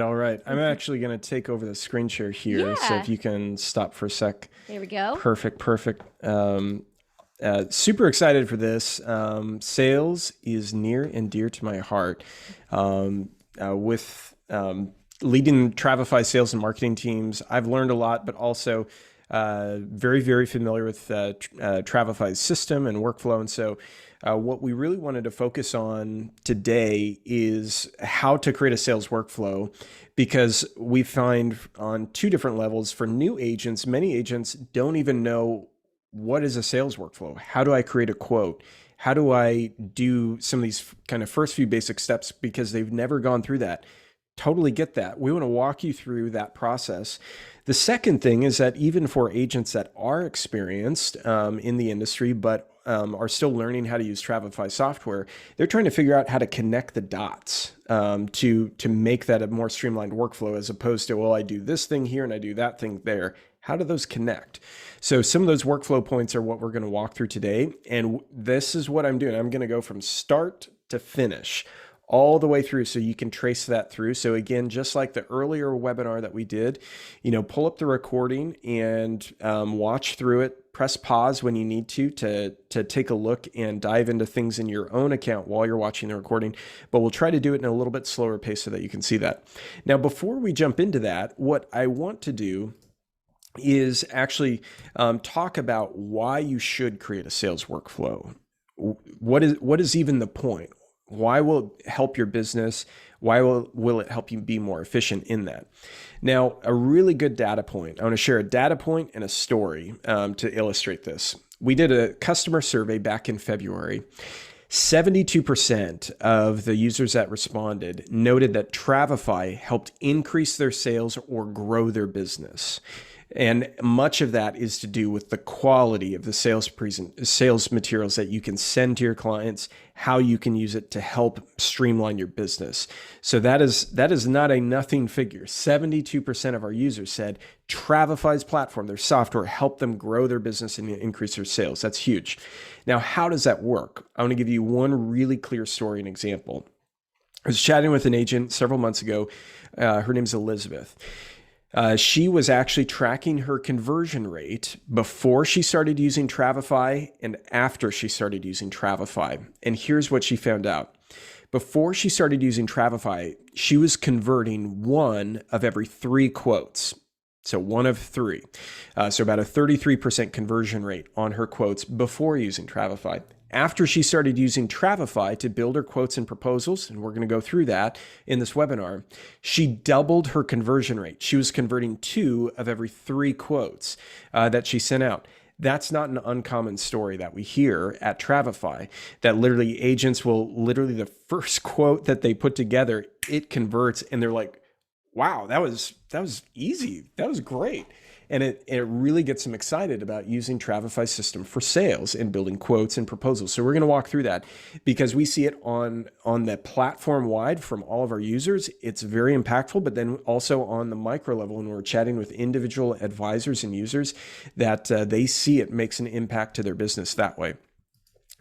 All right. I'm actually going to take over the screen share here. So Yeah. if you can stop for a sec. There we go. Perfect. Super excited for this. Sales is near and dear to my heart. With leading Travefy sales and marketing teams, I've learned a lot, but also very familiar with Travefy's system and workflow. And so what we really wanted to focus on today is how to create a sales workflow, because we find on two different levels for new agents, many agents don't even know what is a sales workflow. How do I create a quote? How do I do some of these kind of first few basic steps, because they've never gone through that. Totally get that. We want to walk you through that process. The second thing is that even for agents that are experienced in the industry, but are still learning how to use Travefy software, they're trying to figure out how to connect the dots to make that a more streamlined workflow, as opposed to, well, I do this thing here and I do that thing there. How do those connect? So some of those workflow points are what we're going to walk through today. And this is what I'm doing. I'm going to go from start to finish all the way through, so you can trace that through. So again, just like the earlier webinar that we did, pull up the recording and watch through it. Press pause when you need to take a look and dive into things in your own account while you're watching the recording. But we'll try to do it in a little bit slower pace so that you can see that. Now, before we jump into that, what I want to do is actually talk about why you should create a sales workflow. What is even the point? Why will it help your business? Why will it help you be more efficient in that? Now, a really good data point. I want to share a data point and a story to illustrate this. We did a customer survey back in February. 72% of the users that responded noted that Travefy helped increase their sales or grow their business. And much of that is to do with the quality of the sales materials that you can send to your clients, how you can use it to help streamline your business. So that is not a nothing figure. 72% of our users said Travefy's platform, their software, helped them grow their business and increase their sales. That's huge. Now, how does that work? I want to give you one really clear story and example. I was chatting with an agent several months ago. Her name's Elizabeth. She was actually tracking her conversion rate before she started using Travefy and after she started using Travefy. And here's what she found out. Before she started using Travefy, she was converting one of every three quotes. So one of three. So about a 33% conversion rate on her quotes before using Travefy. After she started using Travefy to build her quotes and proposals, and we're going to go through that in this webinar, she doubled her conversion rate. She was converting two of every three quotes that she sent out. That's not an uncommon story that we hear at Travefy, that literally agents will literally the first quote that they put together, it converts, and they're like, wow, that was easy. That was great. And it really gets them excited about using Travefy's system for sales and building quotes and proposals. So we're going to walk through that because we see it on the platform wide from all of our users. It's very impactful, but then also on the micro level, when we're chatting with individual advisors and users, that they see it makes an impact to their business that way.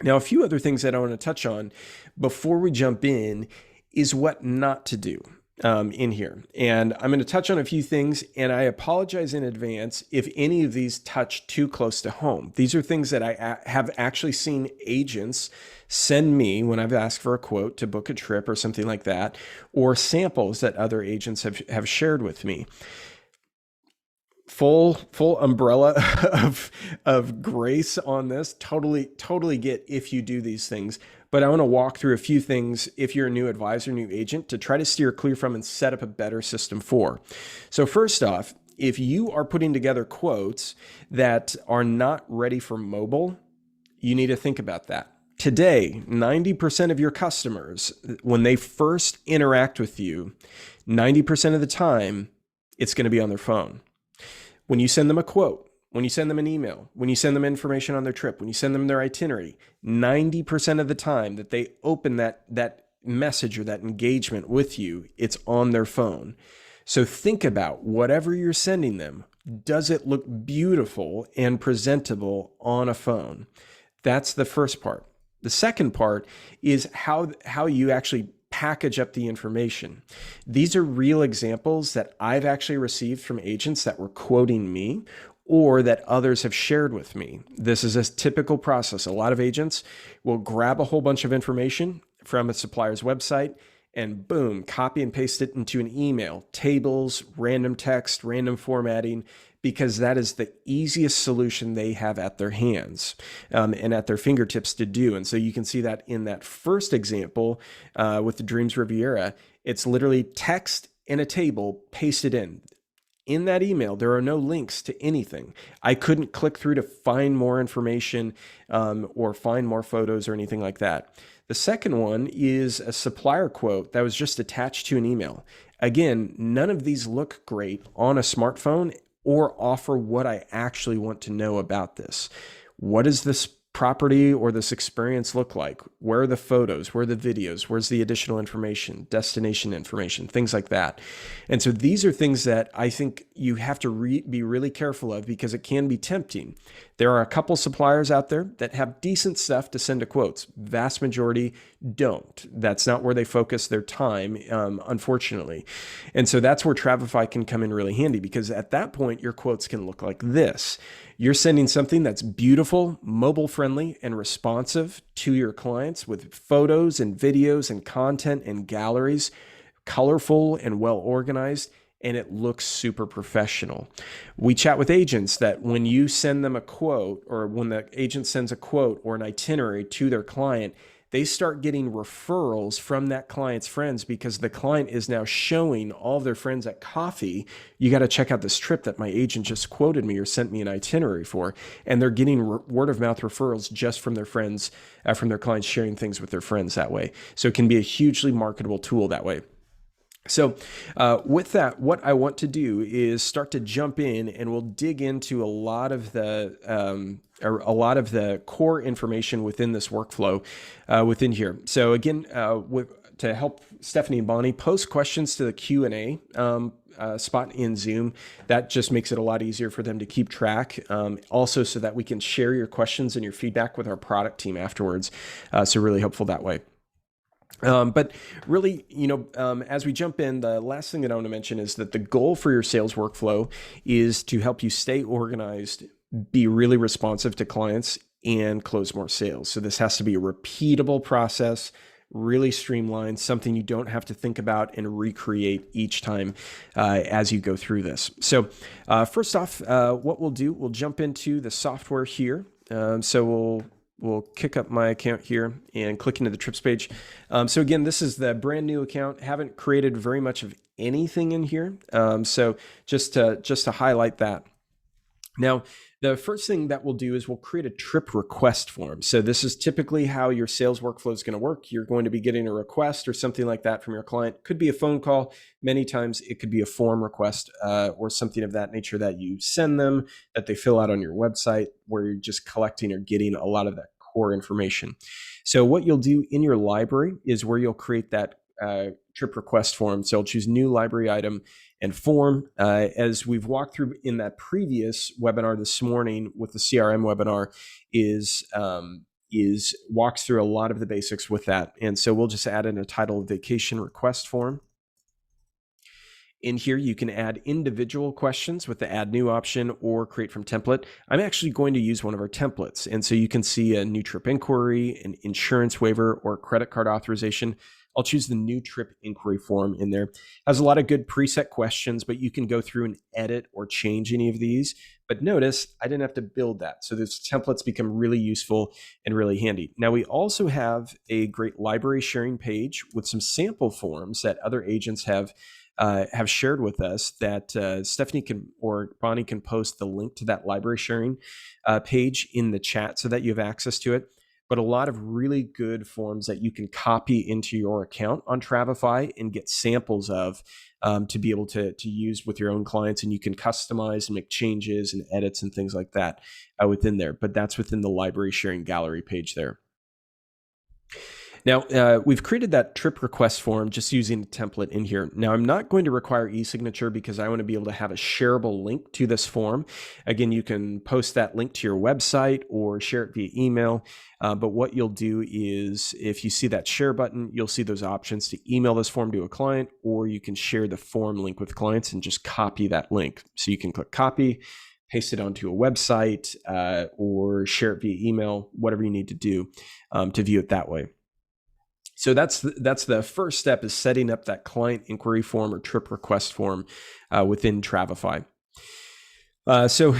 Now, a few other things that I want to touch on before we jump in is what not to do in here. And I'm going to touch on a few things, and I apologize in advance if any of these touch too close to home. These are things that I have actually seen agents send me when I've asked for a quote to book a trip or something like that, or samples that other agents have shared with me. Full umbrella of grace on this. Totally get if you do these things. But I want to walk through a few things if you're a new advisor, new agent, to try to steer clear from and set up a better system for. So first off, if you are putting together quotes that are not ready for mobile, you need to think about that. Today, 90% of your customers, when they first interact with you, 90% of the time, it's going to be on their phone. When you send them a quote, when you send them an email, when you send them information on their trip, when you send them their itinerary, 90% of the time that they open that message or that engagement with you, it's on their phone. So think about whatever you're sending them. Does it look beautiful and presentable on a phone? That's the first part. The second part is how you actually package up the information. These are real examples that I've actually received from agents that were quoting me or that others have shared with me. This is a typical process. A lot of agents will grab a whole bunch of information from a supplier's website and boom, copy and paste it into an email, tables, random text, random formatting, because that is the easiest solution they have at their hands and at their fingertips to do. And so you can see that in that first example with the Dreams Riviera, it's literally text in a table pasted in. In that email, there are no links to anything. I couldn't click through to find more information or find more photos or anything like that. The second one is a supplier quote that was just attached to an email. Again, none of these look great on a smartphone or offer what I actually want to know about this. What does this property or this experience look like? Where are the photos? Where are the videos? Where's the additional information, destination information, things like that. And so these are things that I think you have to be really careful of because it can be tempting. There are a couple suppliers out there that have decent stuff to send to quotes. Vast majority don't. That's not where they focus their time, unfortunately. And so that's where Travefy can come in really handy because at that point, your quotes can look like this. You're sending something that's beautiful, mobile friendly, and responsive to your clients with photos and videos and content and galleries, colorful and well organized, and it looks super professional. We chat with agents that when you send them a quote or when the agent sends a quote or an itinerary to their client, they start getting referrals from that client's friends because the client is now showing all of their friends at coffee, you got to check out this trip that my agent just quoted me or sent me an itinerary for. And they're getting word of mouth referrals just from their friends, from their clients sharing things with their friends that way. So it can be a hugely marketable tool that way. So with that, what I want to do is start to jump in and we'll dig into a lot of the core information within this workflow within here. So again, to help Stephanie and Bonnie post questions to the Q&A spot in Zoom, that just makes it a lot easier for them to keep track. Also so that we can share your questions and your feedback with our product team afterwards. So really helpful that way. But really, as we jump in, the last thing that I want to mention is that the goal for your sales workflow is to help you stay organized, be really responsive to clients, and close more sales. So this has to be a repeatable process, really streamlined, something you don't have to think about and recreate each time as you go through this. So first off, what we'll do, we'll jump into the software here. So we'll kick up my account here and click into the trips page. So again, this is the brand new account. Haven't created very much of anything in here. So just to highlight that. Now, the first thing that we'll do is we'll create a trip request form. So this is typically how your sales workflow is going to work. You're going to be getting a request or something like that from your client. Could be a phone call. Many times it could be a form request or something of that nature that you send them, that they fill out on your website, where you're just collecting or getting a lot of that core information. So what you'll do in your library is where you'll create that trip request form. So I'll choose new library item and form. As we've walked through in that previous webinar this morning with the CRM webinar is walks through a lot of the basics with that. And so we'll just add in a title vacation request form. In here, you can add individual questions with the add new option or create from template. I'm actually going to use one of our templates. And so you can see a new trip inquiry, an insurance waiver, or credit card authorization. I'll choose the new trip inquiry form in there. Has a lot of good preset questions, but you can go through and edit or change any of these. But notice I didn't have to build that. So those templates become really useful and really handy. Now we also have a great library sharing page with some sample forms that other agents have shared with us that Stephanie can or Bonnie can post the link to that library sharing page in the chat so that you have access to it. But a lot of really good forms that you can copy into your account on Travefy and get samples of to be able to use with your own clients. And you can customize and make changes and edits and things like that within there. But that's within the library sharing gallery page there. Now, we've created that trip request form just using a template in here. Now, I'm not going to require e-signature because I want to be able to have a shareable link to this form. Again, you can post that link to your website or share it via email. But what you'll do is if you see that share button, you'll see those options to email this form to a client, or you can share the form link with clients and just copy that link. So you can click copy, paste it onto a website, or share it via email, whatever you need to do to view it that way. So that's the first step, is setting up that client inquiry form or trip request form within Travefy. So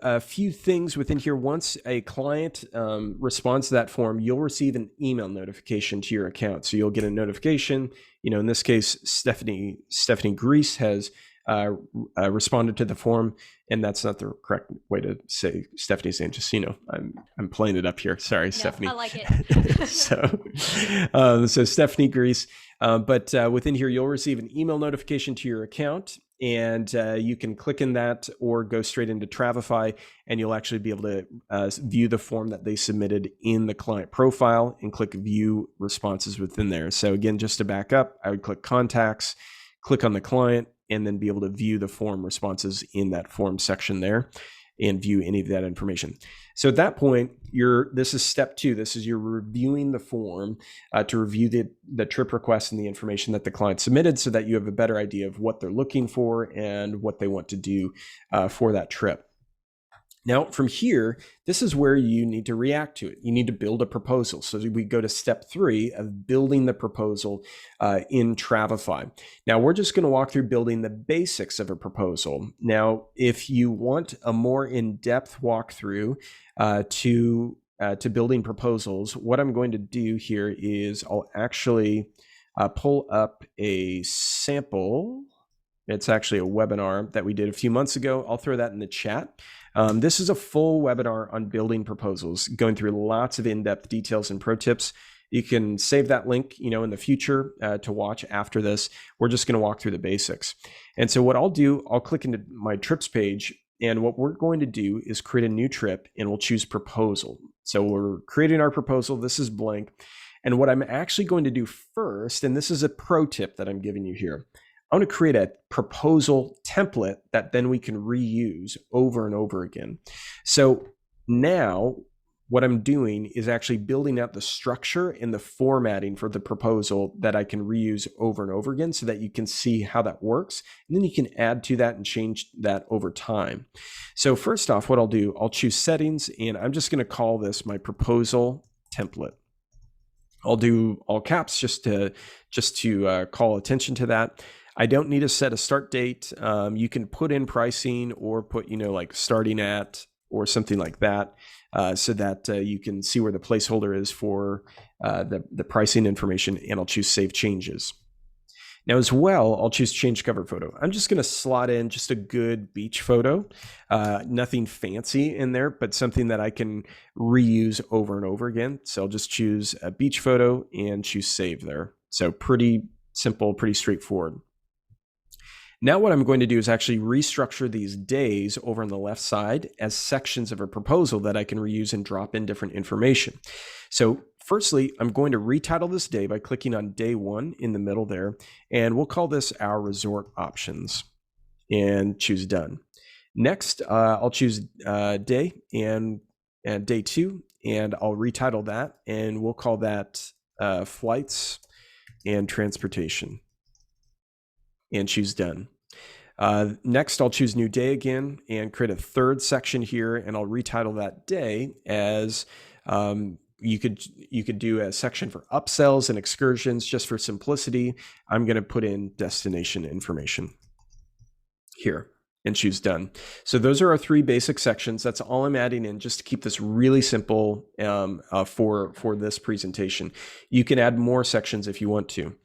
a few things within here. Once a client responds to that form, you'll receive an email notification to your account. So you'll get a notification. In this case, Stephanie Grease has responded to the form, and that's not the correct way to say Stephanie's name. Just I'm playing it up here. Sorry, no, Stephanie. I like it. So Stephanie Grease. But within here, you'll receive an email notification to your account, and you can click in that or go straight into Travefy, and you'll actually be able to view the form that they submitted in the client profile and click view responses within there. So again, just to back up, I would click contacts, click on the client, and then be able to view the form responses in that form section there and view any of that information. So at that point, this is step 2. This is you're reviewing the form to review the trip request and the information that the client submitted, so that you have a better idea of what they're looking for and what they want to do for that trip. Now, from here, this is where you need to react to it. You need to build a proposal. So we go to step 3 of building the proposal in Travefy. Now, we're just going to walk through building the basics of a proposal. Now, if you want a more in-depth walkthrough to building proposals, what I'm going to do here is I'll actually pull up a sample. It's actually a webinar that we did a few months ago. I'll throw that in the chat. This is a full webinar on building proposals, going through lots of in-depth details and pro tips. You can save that link, in the future to watch after this. We're just going to walk through the basics. And so what I'll do, I'll click into my trips page, and what we're going to do is create a new trip, and we'll choose proposal. So we're creating our proposal. This is blank. And what I'm actually going to do first, and this is a pro tip that I'm giving you here, I want to create a proposal template that then we can reuse over and over again. So now what I'm doing is actually building out the structure and the formatting for the proposal that I can reuse over and over again, so that you can see how that works. And then you can add to that and change that over time. So first off, what I'll do, I'll choose settings, and I'm just going to call this my proposal template. I'll do all caps just to call attention to that. I don't need to set a start date. You can put in pricing or put, like starting at or something like that, so that you can see where the placeholder is for the pricing information, and I'll choose save changes. Now as well, I'll choose change cover photo. I'm just going to slot in just a good beach photo, nothing fancy in there, but something that I can reuse over and over again. So I'll just choose a beach photo and choose save there. So pretty simple, pretty straightforward. Now what I'm going to do is actually restructure these days over on the left side as sections of a proposal that I can reuse and drop in different information. So firstly, I'm going to retitle this day by clicking on day 1 in the middle there, and we'll call this our resort options and choose done. Next, I'll choose day and day 2, and I'll retitle that, and we'll call that flights and transportation, and choose done. Next, I'll choose new day again and create a third section here, and I'll retitle that day as you could do a section for upsells and excursions. Just for simplicity, I'm going to put in destination information here and choose done. So those are our 3 basic sections. That's all I'm adding in, just to keep this really simple for this presentation. You can add more sections if you want to.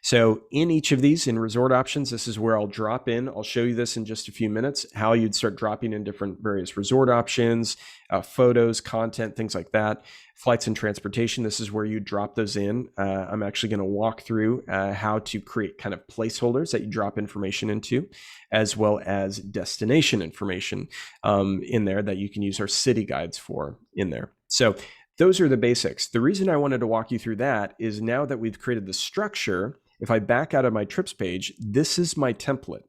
So in each of these, in resort options, this is where I'll drop in. I'll show you this in just a few minutes, how you'd start dropping in different various resort options, photos, content, things like that. Flights and transportation, this is where you drop those in. I'm actually going to walk through how to create kind of placeholders that you drop information into, as well as destination information in there that you can use our city guides for in there. So those are the basics. The reason I wanted to walk you through that is now that we've created the structure, if I back out of my trips page, this is my template.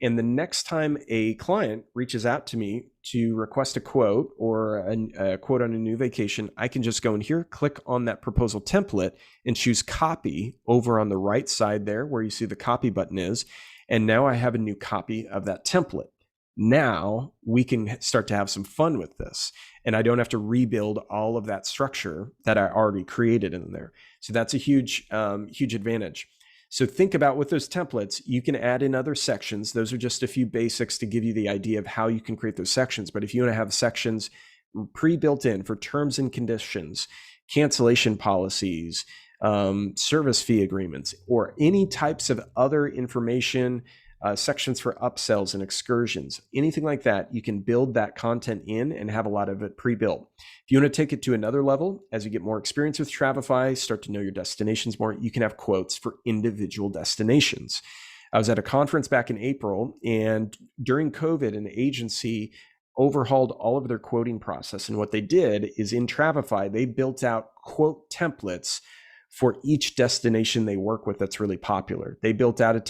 And the next time a client reaches out to me to request a quote or a quote on a new vacation, I can just go in here, click on that proposal template and choose copy over on the right side there where you see the copy button is. And now I have a new copy of that template. Now we can start to have some fun with this. And I don't have to rebuild all of that structure that I already created in there. So that's a huge advantage. So think about with those templates, you can add in other sections. Those are just a few basics to give you the idea of how you can create those sections. But if you want to have sections pre-built in for terms and conditions, cancellation policies, service fee agreements, or any types of other information, sections for upsells and excursions, anything like that, you can build that content in and have a lot of it pre-built. If you want to take it to another level, as you get more experience with Travefy, start to know your destinations more, you can have quotes for individual destinations. I was at a conference back in April, and during COVID, an agency overhauled all of their quoting process. And what they did is in Travefy, they built out quote templates for each destination they work with that's really popular. They built out a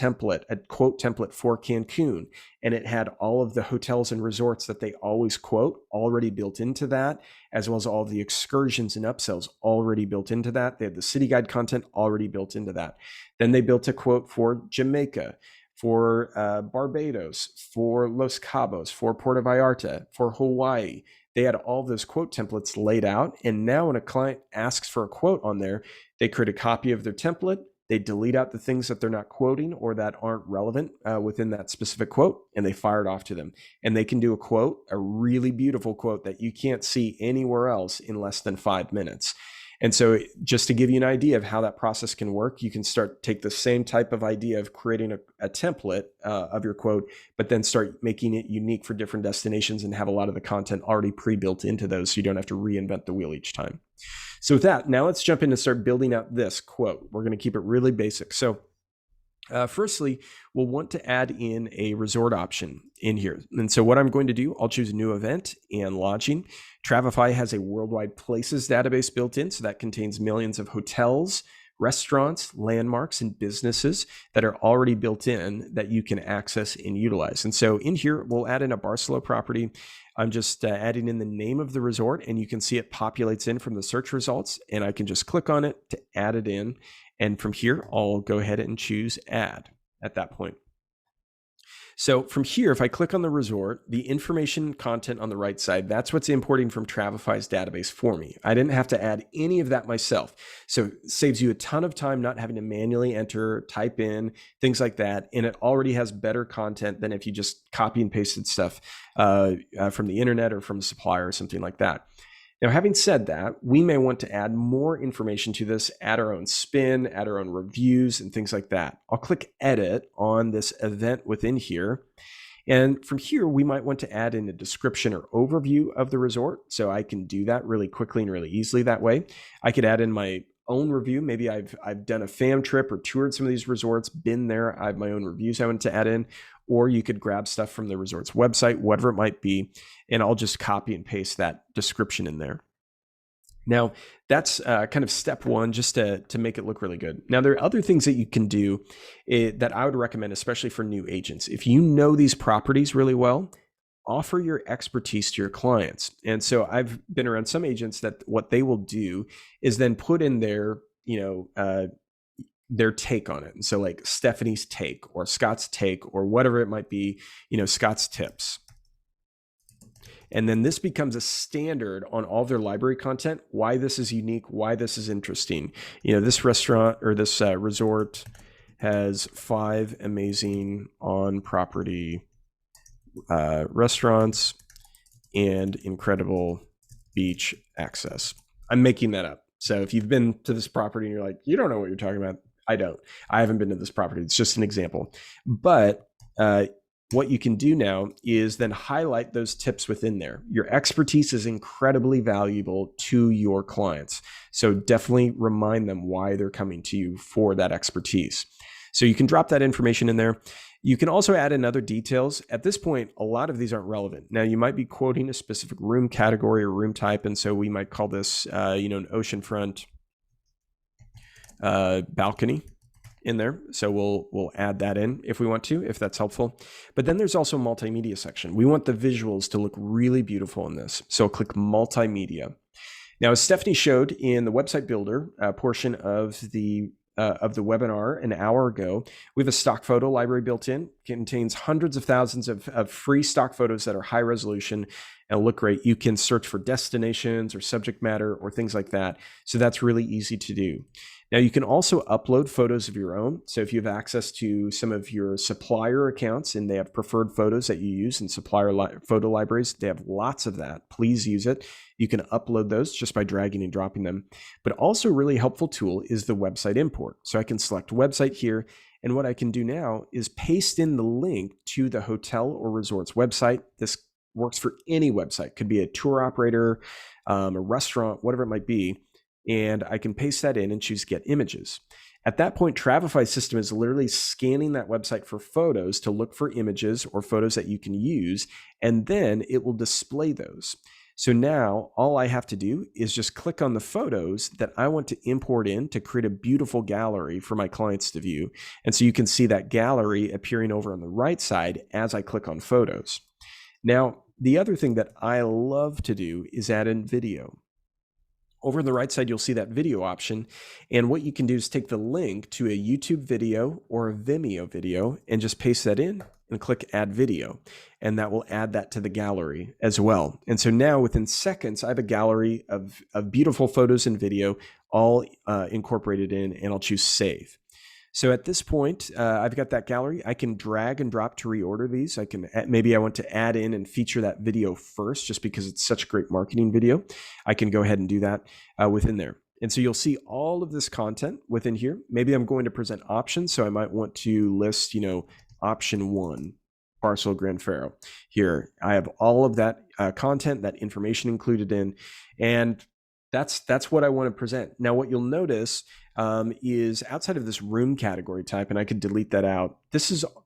quote template for Cancun, and it had all of the hotels and resorts that they always quote already built into that, as well as all of the excursions and upsells already built into that. They had the city guide content already built into that. Then they built a quote for Jamaica, for Barbados, for Los Cabos, for Puerto Vallarta, for Hawaii. They had all those quote templates laid out. And now when a client asks for a quote on there, they create a copy of their template. They delete out the things that they're not quoting or that aren't relevant within that specific quote, and they fire it off to them. And they can do a quote, a really beautiful quote that you can't see anywhere else in less than 5 minutes. And so just to give you an idea of how that process can work, you can take the same type of idea of creating a template of your quote, but then start making it unique for different destinations and have a lot of the content already pre-built into those so you don't have to reinvent the wheel each time. So with that, now let's jump in and start building out this quote. We're going to keep it really basic. So firstly, we'll want to add in a resort option in here. And so what I'm going to do, I'll choose a new event and lodging. Travefy has a worldwide places database built in, so that contains millions of hotels, restaurants, landmarks, and businesses that are already built in that you can access and utilize. And so in here, we'll add in a Barcelona property. I'm just adding in the name of the resort, and you can see it populates in from the search results, and I can just click on it to add it in. And from here, I'll go ahead and choose add at that point. So from here, if I click on the resort, the information content on the right side, that's what's importing from Travefy's database for me. I didn't have to add any of that myself. So it saves you a ton of time not having to manually enter, type in, things like that. And it already has better content than if you just copy and pasted stuff from the internet or from a supplier or something like that. Now, having said that, we may want to add more information to this, add our own spin, add our own reviews and things like that. I'll click edit on this event within here. And from here, we might want to add in a description or overview of the resort. So I can do that really quickly and really easily that way. I could add in my own review. Maybe I've done a fam trip or toured some of these resorts, been there. I have my own reviews I want to add in, or you could grab stuff from the resort's website, whatever it might be, and I'll just copy and paste that description in there. Now, that's kind of step one, just to make it look really good. Now, there are other things that you can do that I would recommend, especially for new agents. If you know these properties really well, offer your expertise to your clients. And so I've been around some agents that what they will do is then put in their take on it. And so like Stephanie's take or Scott's take or whatever it might be, Scott's tips. And then this becomes a standard on all their library content, why this is unique, why this is interesting. This restaurant or this resort has 5 amazing on-property restaurants and incredible beach access. I'm making that up. So if you've been to this property and you're like, you don't know what you're talking about, I don't. I haven't been to this property. It's just an example. But what you can do now is then highlight those tips within there. Your expertise is incredibly valuable to your clients. So definitely remind them why they're coming to you for that expertise. So you can drop that information in there. You can also add in other details. At this point, a lot of these aren't relevant. Now, you might be quoting a specific room category or room type, and so we might call this, an oceanfront balcony in there. So we'll add that in if we want to, if that's helpful. But then there's also a multimedia section. We want the visuals to look really beautiful in this. So click multimedia. Now, as Stephanie showed in the website builder portion of the webinar an hour ago, we have a stock photo library built in. It contains hundreds of thousands of free stock photos that are high resolution and look great. You can search for destinations or subject matter or things like that. So that's really easy to do. Now, you can also upload photos of your own. So if you have access to some of your supplier accounts and they have preferred photos that you use in supplier photo libraries, they have lots of that. Please use it. You can upload those just by dragging and dropping them. But also a really helpful tool is the website import. So I can select website here. And what I can do now is paste in the link to the hotel or resort's website. This works for any website. Could be a tour operator, a restaurant, whatever it might be. And I can paste that in and choose Get Images. At that point, Travefy's system is literally scanning that website for photos to look for images or photos that you can use, and then it will display those. So now all I have to do is just click on the photos that I want to import in to create a beautiful gallery for my clients to view. And so you can see that gallery appearing over on the right side as I click on photos. Now, the other thing that I love to do is add in video. Over on the right side, you'll see that video option. And what you can do is take the link to a YouTube video or a Vimeo video and just paste that in and click Add Video. And that will add that to the gallery as well. And so now within seconds, I have a gallery of beautiful photos and video all incorporated in, and I'll choose Save. So at this point, I've got that gallery. I can drag and drop to reorder these. Maybe I want to add in and feature that video first just because it's such a great marketing video. I can go ahead and do that within there. And so you'll see all of this content within here. Maybe I'm going to present options. So I might want to list, option 1, Parcel Grand Faro. Here, I have all of that content, that information included in, and that's what I want to present. Now, what you'll notice is outside of this room category type, and I could delete that out.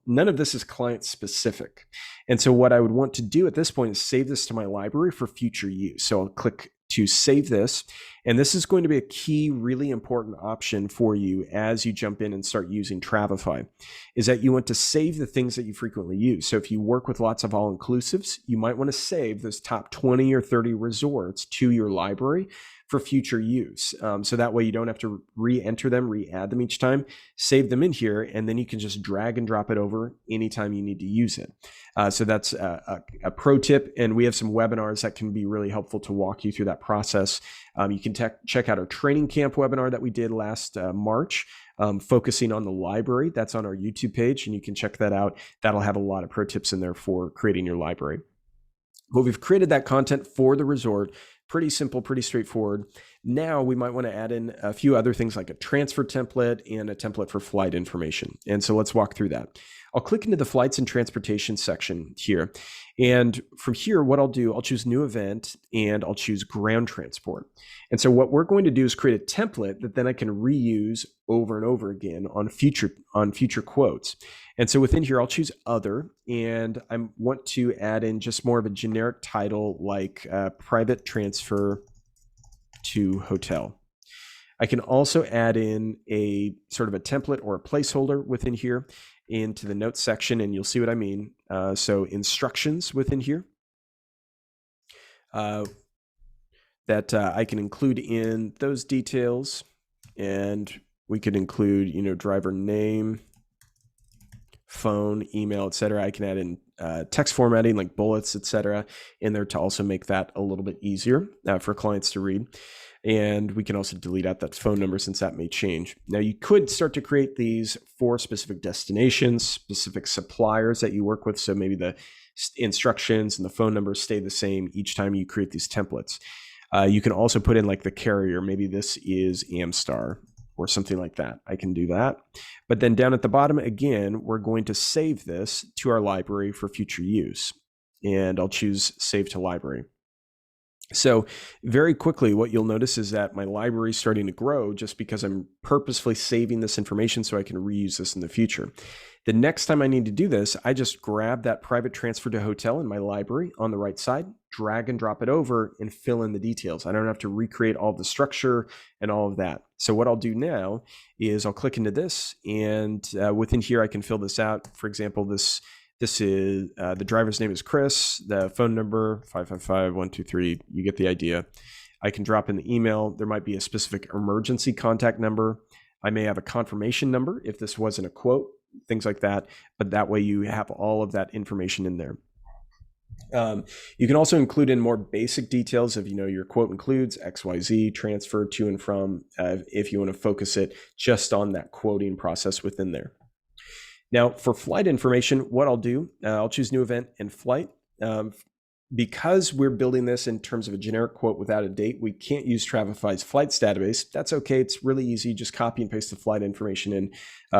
None of this is client specific. And so what I would want to do at this point is save this to my library for future use. So I'll click to save this. And this is going to be a key, really important option for you as you jump in and start using Travefy, is that you want to save the things that you frequently use. So if you work with lots of all-inclusives, you might want to save those top 20 or 30 resorts to your library for future use. So that way you don't have to re-enter them, re-add them each time, save them in here, and then you can just drag and drop it over anytime you need to use it. So that's a pro tip, and we have some webinars that can be really helpful to walk you through that process. You can check out our training camp webinar that we did last March, focusing on the library. That's on our YouTube page, and you can check that out. That'll have a lot of pro tips in there for creating your library. But we've created that content for the resort. Pretty simple, pretty straightforward. Now we might want to add in a few other things like a transfer template and a template for flight information. And so let's walk through that. I'll click into the flights and transportation section here. And from here, what I'll do, I'll choose new event and I'll choose ground transport. And so what we're going to do is create a template that then I can reuse over and over again on future quotes. And so within here, I'll choose other, and I want to add in just more of a generic title like private transfer to hotel. I can also add in a sort of a template or a placeholder within here into the notes section, and you'll see what I mean. So instructions within here that I can include in those details, and we could include, driver name, phone, email, etc. I can add in text formatting like bullets, etc. in there to also make that a little bit easier for clients to read. And we can also delete out that phone number since that may change. Now you could start to create these for specific destinations, specific suppliers that you work with. So maybe the instructions and the phone numbers stay the same each time you create these templates. You can also put in like the carrier. Maybe this is Amstar or something like that. I can do that. But then down at the bottom, again, we're going to save this to our library for future use. And I'll choose Save to Library. So very quickly, what you'll notice is that my library is starting to grow just because I'm purposefully saving this information so I can reuse this in the future. The next time I need to do this, I just grab that private transfer to hotel in my library on the right side, drag and drop it over, and fill in the details. I don't have to recreate all the structure and all of that. So what I'll do now is I'll click into this, and within here I can fill this out. For example, this is the driver's name is Chris, the phone number 555-123. You get the idea. I can drop in the email. There might be a specific emergency contact number. I may have a confirmation number if this wasn't a quote, things like that. But that way you have all of that information in there. You can also include in more basic details of, your quote includes XYZ, transfer to and from, if you want to focus it just on that quoting process within there. Now, for flight information, what I'll do, I'll choose new event and flight. Because we're building this in terms of a generic quote without a date, we can't use Travefy's flights database. That's okay. It's really easy. Just copy and paste the flight information in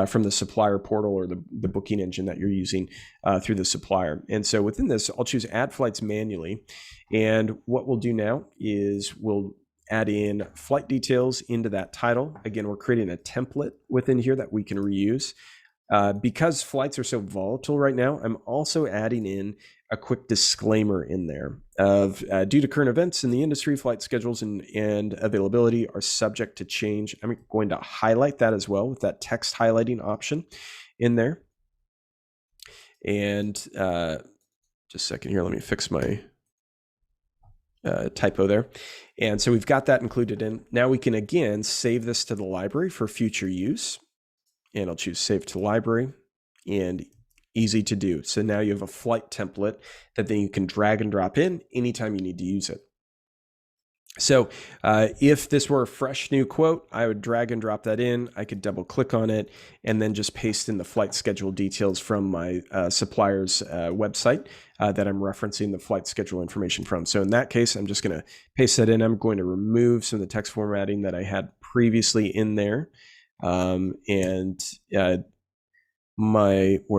from the supplier portal or the booking engine that you're using through the supplier. And so within this, I'll choose add flights manually. And what we'll do now is we'll add in flight details into that title. Again, we're creating a template within here that we can reuse. Because flights are so volatile right now, I'm also adding in a quick disclaimer in there of due to current events in the industry, flight schedules and availability are subject to change. I'm going to highlight that as well with that text highlighting option in there. And just a second here, let me fix my typo there. And so we've got that included in. Now we can again save this to the library for future use. And I'll choose Save to Library, and easy to do. So now you have a flight template that then you can drag and drop in anytime you need to use it. So if this were a fresh new quote, I would drag and drop that in. I could double click on it and then just paste in the flight schedule details from my supplier's website that I'm referencing the flight schedule information from. So in that case, I'm just going to paste that in. I'm going to remove some of the text formatting that I had previously in there. Where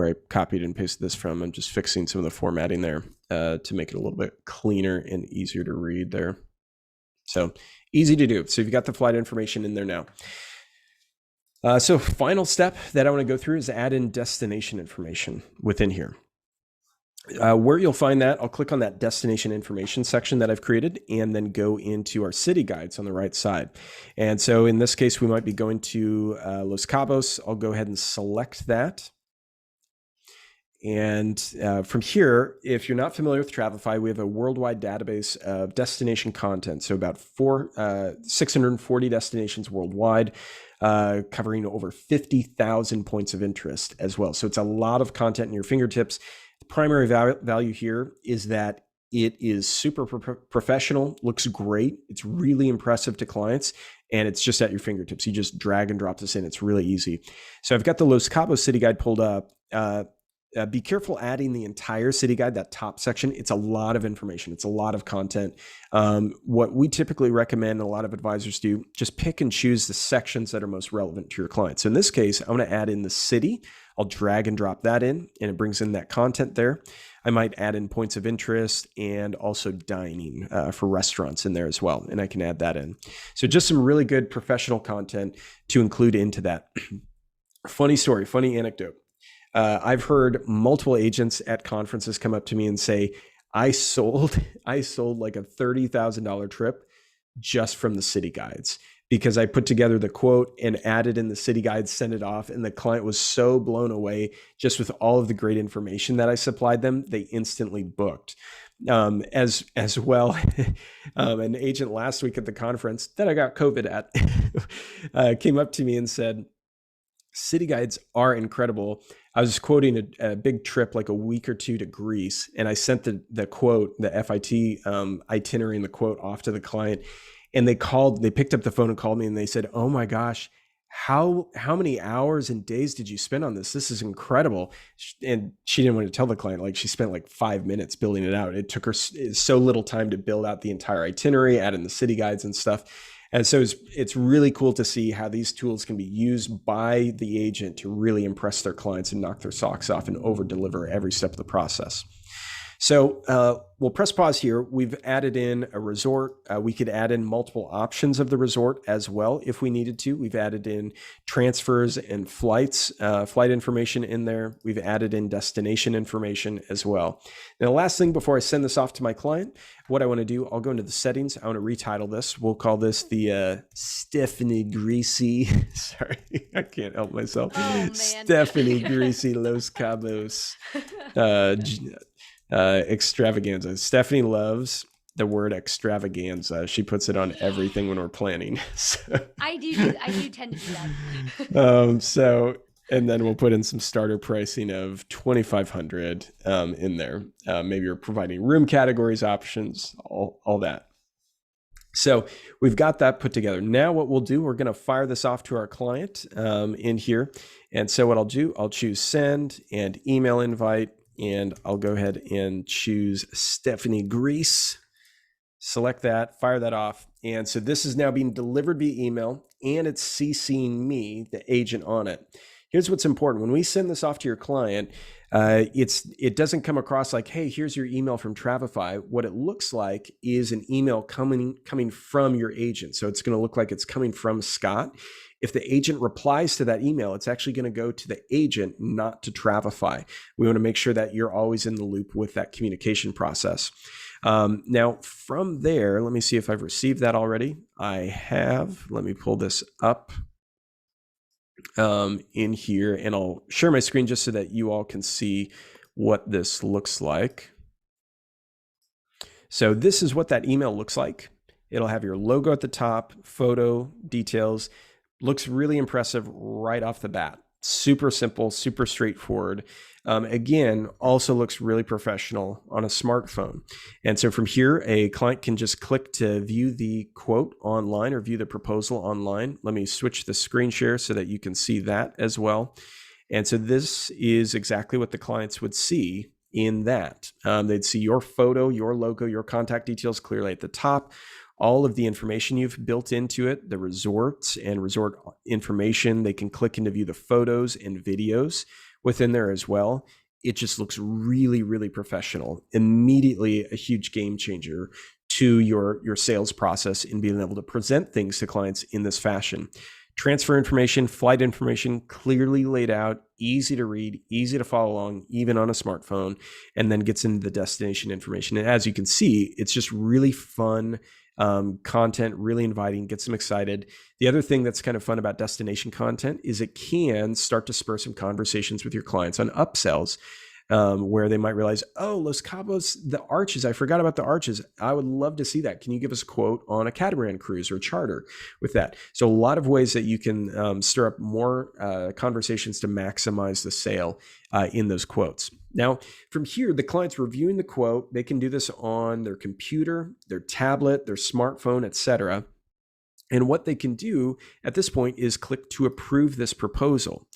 I copied and pasted this from, I'm just fixing some of the formatting there to make it a little bit cleaner and easier to read there. So easy to do. So you've got the flight information in there now. So final step that I want to go through is add in destination information within here. Where you'll find that, I'll click on that destination information section that I've created and then go into our city guides on the right side. And so in this case, we might be going to Los Cabos. I'll go ahead and select that. And from here, if you're not familiar with Travefy, we have a worldwide database of destination content. So about 640 destinations worldwide, covering over 50,000 points of interest as well. So it's a lot of content in your fingertips. The primary value here is that it is super professional, looks great. It's really impressive to clients, and it's just at your fingertips. You just drag and drop this in. It's really easy. So I've got the Los Cabos City Guide pulled up. Be careful adding the entire city guide, that top section. It's a lot of information. It's a lot of content. What we typically recommend, a lot of advisors do, just pick and choose the sections that are most relevant to your client. So in this case, I'm going to add in the city. I'll drag and drop that in, and it brings in that content there. I might add in points of interest and also dining for restaurants in there as well. And I can add that in. So just some really good professional content to include into that. Funny story, funny anecdote. I've heard multiple agents at conferences come up to me and say, I sold like a $30,000 trip just from the city guides, because I put together the quote and added in the city guides, sent it off, and the client was so blown away just with all of the great information that I supplied them, they instantly booked. As well, an agent last week at the conference that I got COVID at came up to me and said, city guides are incredible. I was quoting a big trip like a week or two to Greece, and I sent the quote, the FIT itinerary and the quote off to the client, and they picked up the phone and called me and they said, "Oh my gosh, how many hours and days did you spend on this? This is incredible." And she didn't want to tell the client, like she spent like 5 minutes building it out. It took her so little time to build out the entire itinerary, add in the city guides and stuff. And so it's really cool to see how these tools can be used by the agent to really impress their clients and knock their socks off and over deliver every step of the process. So we'll press pause here. We've added in a resort. We could add in multiple options of the resort as well if we needed to. We've added in transfers and flights, flight information in there. We've added in destination information as well. Now, the last thing before I send this off to my client, what I want to do, I'll go into the settings. I want to retitle this. We'll call this the Stephanie Greasy. Sorry, I can't help myself. Oh, Stephanie Greasy Los Cabos extravaganza. Stephanie loves the word extravaganza. She puts it on everything when we're planning. So, I do tend to do that. And then we'll put in some starter pricing of $2,500 in there. Maybe you're providing room categories, options, all that. So we've got that put together. Now what we'll do, we're going to fire this off to our client in here. And so what I'll do, I'll choose send and email invite, and I'll go ahead and choose Stephanie Grease. Select that, fire that off. And so this is now being delivered via email, and it's CCing me, the agent, on it. Here's what's important. When we send this off to your client, it doesn't come across like, hey, here's your email from Travefy. What it looks like is an email coming from your agent. So it's going to look like it's coming from Scott. If the agent replies to that email, it's actually going to go to the agent, not to Travefy. We want to make sure that you're always in the loop with that communication process. Now, from there, let me see if I've received that already. I have. Let me pull this up in here, and I'll share my screen just so that you all can see what this looks like. So this is what that email looks like. It'll have your logo at the top, photo, details. Looks really impressive right off the bat. Super simple, super straightforward. Again, also looks really professional on a smartphone. And so from here, a client can just click to view the quote online or view the proposal online. Let me switch the screen share so that you can see that as well. And so this is exactly what the clients would see in that. They'd see your photo, your logo, your contact details clearly at the top. All of the information you've built into it, the resorts and resort information. They can click in to view the photos and videos within there as well. It just looks really, really professional. Immediately a huge game changer to your sales process in being able to present things to clients in this fashion. Transfer information, flight information, clearly laid out, easy to read, easy to follow along, even on a smartphone, and then gets into the destination information. And as you can see, it's just really fun content, really inviting, gets them excited. The other thing that's kind of fun about destination content is it can start to spur some conversations with your clients on upsells, where they might realize, oh, Los Cabos, the arches, I forgot about the arches. I would love to see that. Can you give us a quote on a catamaran cruise or charter with that? So a lot of ways that you can stir up more conversations to maximize the sale in those quotes. Now, from here, the client's reviewing the quote. They can do this on their computer, their tablet, their smartphone, etc. And what they can do at this point is click to approve this proposal.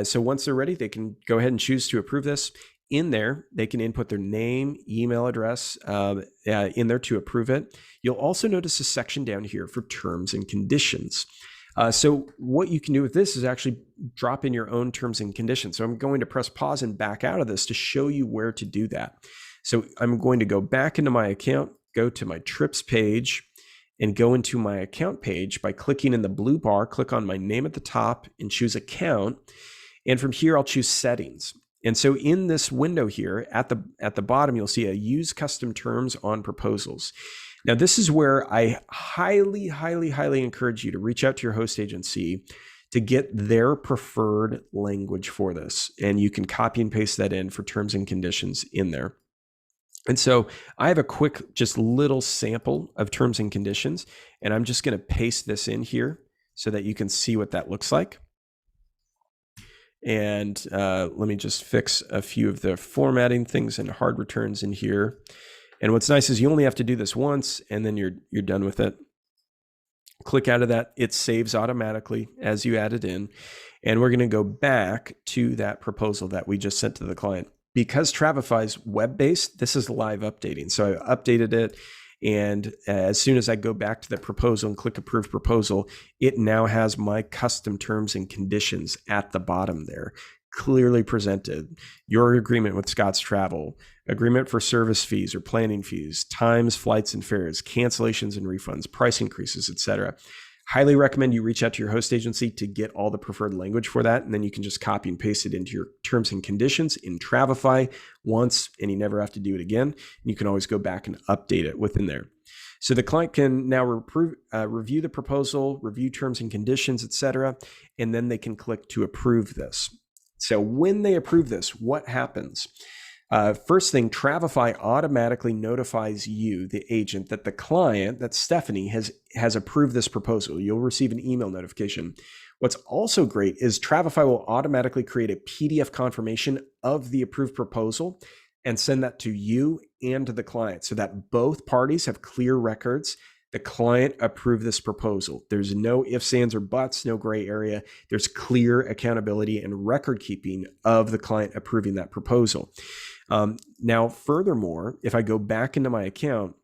So once they're ready, they can go ahead and choose to approve this. In there, they can input their name, email address in there to approve it. You'll also notice a section down here for terms and conditions. So what you can do with this is actually drop in your own terms and conditions. So I'm going to press pause and back out of this to show you where to do that. So I'm going to go back into my account, go to my trips page, and go into my account page by clicking in the blue bar, click on my name at the top and choose account. And from here, I'll choose settings. And so in this window here at the bottom, you'll see a use custom terms on proposals. Now, this is where I highly, highly, highly encourage you to reach out to your host agency to get their preferred language for this. And you can copy and paste that in for terms and conditions in there. And so I have a quick, just little sample of terms and conditions, and I'm just going to paste this in here so that you can see what that looks like. And let me just fix a few of the formatting things and hard returns in here. And what's nice is you only have to do this once, and then you're done with it. Click out of that. It saves automatically as you add it in. And we're going to go back to that proposal that we just sent to the client. Because Travefy is web-based, this is live updating. So I updated it. And as soon as I go back to the proposal and click approve proposal, it now has my custom terms and conditions at the bottom there. clearly presented. Your agreement with Scott's Travel, agreement for service fees or planning fees, times, flights, and fares, cancellations and refunds, price increases, etc. Highly recommend you reach out to your host agency to get all the preferred language for that. And then you can just copy and paste it into your terms and conditions in Travefy once, and you never have to do it again. And you can always go back and update it within there. So the client can now review the proposal, review terms and conditions, etc., and then they can click to approve this. So when they approve this, what happens? First thing, Travefy automatically notifies you, the agent, that the client, that Stephanie, has approved this proposal. You'll receive an email notification. What's also great is Travefy will automatically create a PDF confirmation of the approved proposal and send that to you and to the client so that both parties have clear records. The client approved this proposal. There's no ifs, ands, or buts, no gray area. There's clear accountability and record keeping of the client approving that proposal. Now, furthermore, if I go back into my account,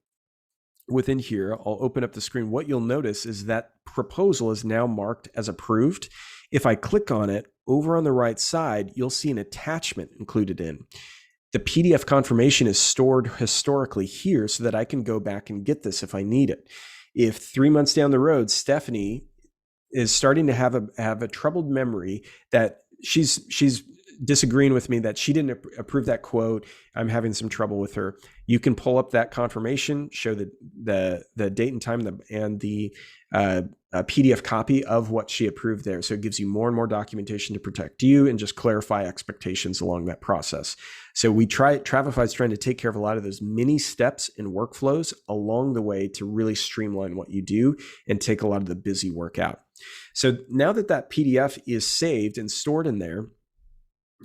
within here, I'll open up the screen. What you'll notice is that proposal is now marked as approved. If I click on it, over on the right side, you'll see an attachment included in. The PDF confirmation is stored historically here so that I can go back and get this if I need it. If 3 months down the road, Stephanie is starting to have a troubled memory that she's disagreeing with me that she didn't approve that quote, I'm having some trouble with her, you can pull up that confirmation, show the date and time and the PDF copy of what she approved there. So it gives you more and more documentation to protect you and just clarify expectations along that process. So Travefy is trying to take care of a lot of those mini steps and workflows along the way to really streamline what you do and take a lot of the busy work out. So now that PDF is saved and stored in there,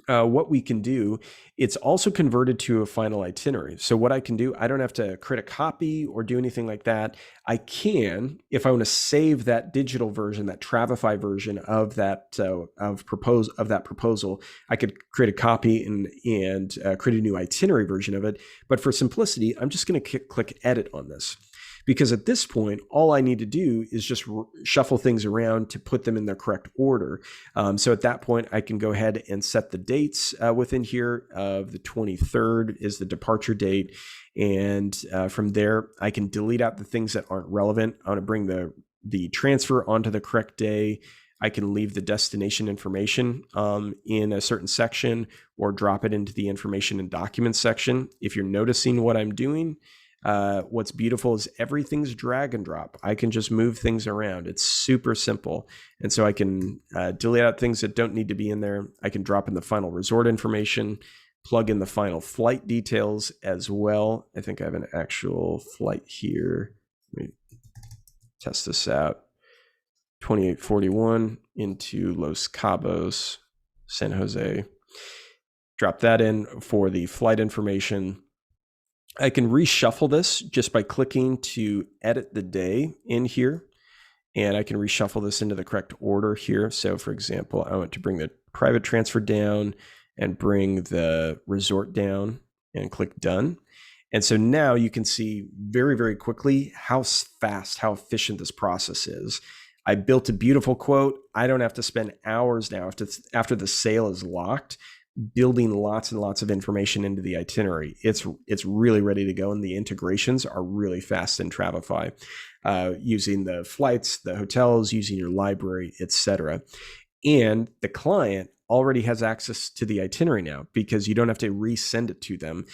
what we can do, it's also converted to a final itinerary. So what I can do, I don't have to create a copy or do anything like that. I can, if I want to save that digital version, that Travefy version of that proposal, I could create a copy and create a new itinerary version of it. But for simplicity, I'm just going to click edit on this. Because at this point, all I need to do is just shuffle things around to put them in their correct order. So at that point, I can go ahead and set the dates within here. Of the 23rd is the departure date. And from there, I can delete out the things that aren't relevant. I want to bring the transfer onto the correct day. I can leave the destination information in a certain section or drop it into the information and documents section. If you're noticing what I'm doing, what's beautiful is everything's drag and drop. I can just move things around. It's super simple. And so I can delete out things that don't need to be in there. I can drop in the final resort information, plug in the final flight details as well. I think I have an actual flight here. Let me test this out. 2841 into Los Cabos, San Jose. Drop that in for the flight information. I can reshuffle this just by clicking to edit the day in here, and I can reshuffle this into the correct order here. So for example, I want to bring the private transfer down and bring the resort down and click done. And so now you can see very, very quickly how fast, how efficient this process is. I built a beautiful quote. I don't have to spend hours now after the sale is locked building lots and lots of information into the itinerary. It's really ready to go, and the integrations are really fast in Travefy, using the flights, the hotels, using your library, etc. And the client already has access to the itinerary now because you don't have to resend it to them.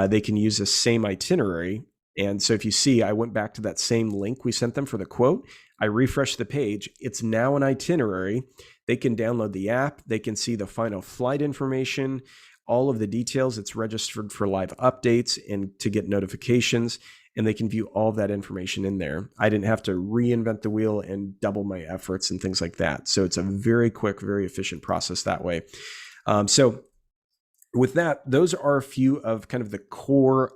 They can use the same itinerary. And so if you see, I went back to that same link we sent them for the quote. I refreshed the page. It's now an itinerary. They can download the app. They can see the final flight information, all of the details. It's registered for live updates and to get notifications, and they can view all of that information in there. I didn't have to reinvent the wheel and double my efforts and things like that. So it's a very quick, very efficient process that way. So with that, those are a few of kind of the core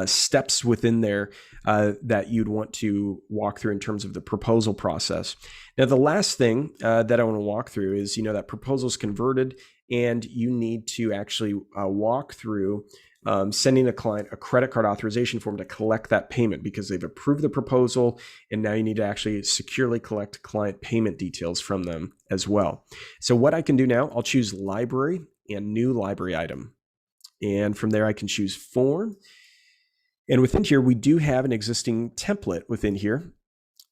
steps within there that you'd want to walk through in terms of the proposal process. Now, the last thing that I want to walk through is, that proposal's converted, and you need to actually walk through sending a client a credit card authorization form to collect that payment because they've approved the proposal, and now you need to actually securely collect client payment details from them as well. So what I can do now, I'll choose library and new library item. And from there, I can choose form. And within here, we do have an existing template within here,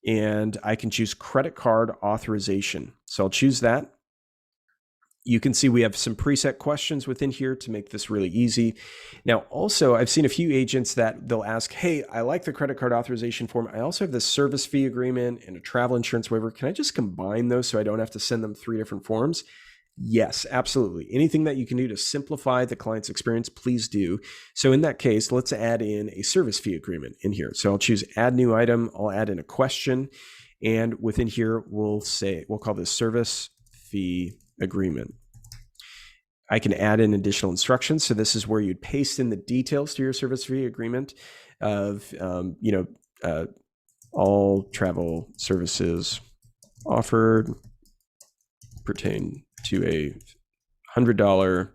and I can choose credit card authorization. So I'll choose that. You can see we have some preset questions within here to make this really easy. Now, also, I've seen a few agents that they'll ask, hey, I like the credit card authorization form. I also have the service fee agreement and a travel insurance waiver. Can I just combine those so I don't have to send them 3 different forms? Yes, absolutely. Anything that you can do to simplify the client's experience, please do. So in that case, let's add in a service fee agreement in here. So I'll choose add new item. I'll add in a question. And within here, we'll call this service fee agreement. I can add in additional instructions. So this is where you'd paste in the details to your service fee agreement of, all travel services offered pertain to a $100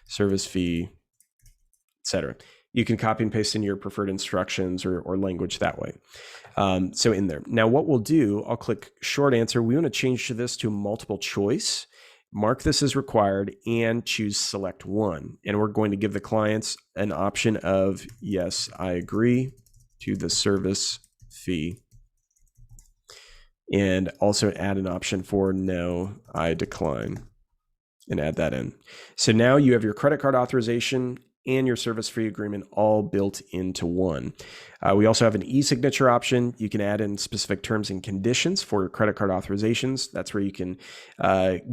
service fee, etc. You can copy and paste in your preferred instructions or language that way. So in there. Now what we'll do, I'll click short answer. We want to change this to multiple choice. Mark this as required and choose select one. And we're going to give the clients an option of, yes, I agree to the service fee. And also add an option for no, I decline, and add that in. So now you have your credit card authorization and your service fee agreement all built into one. We also have an e-signature option. You can add in specific terms and conditions for your credit card authorizations. That's where you can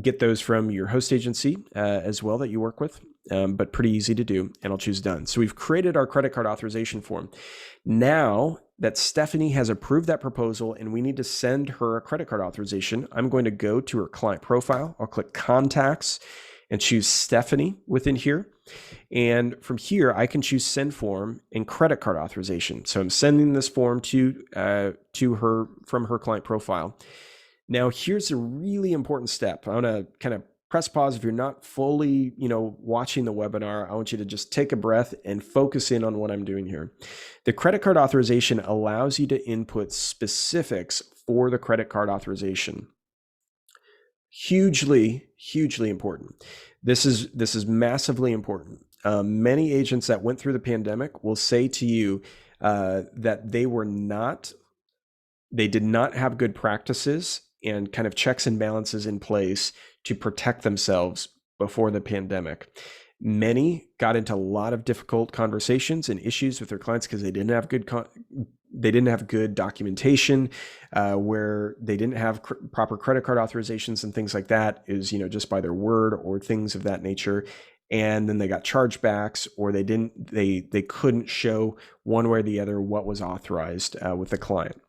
get those from your host agency as well that you work with, but pretty easy to do. And I'll choose done. So we've created our credit card authorization form. Now that Stephanie has approved that proposal and we need to send her a credit card authorization, I'm going to go to her client profile. I'll click contacts and choose Stephanie within here. And from here, I can choose send form and credit card authorization. So I'm sending this form to her from her client profile. Now, here's a really important step. I want to kind of press pause. If you're not fully, watching the webinar, I want you to just take a breath and focus in on what I'm doing here. The credit card authorization allows you to input specifics for the credit card authorization. Hugely, hugely important. This is massively important. Many agents that went through the pandemic will say to you that they did not have good practices and kind of checks and balances in place to protect themselves before the pandemic. Many got into a lot of difficult conversations and issues with their clients because they didn't have good documentation, where they didn't have proper credit card authorizations and things like that. Is just by their word or things of that nature. And then they got chargebacks, or they couldn't show one way or the other what was authorized with the client.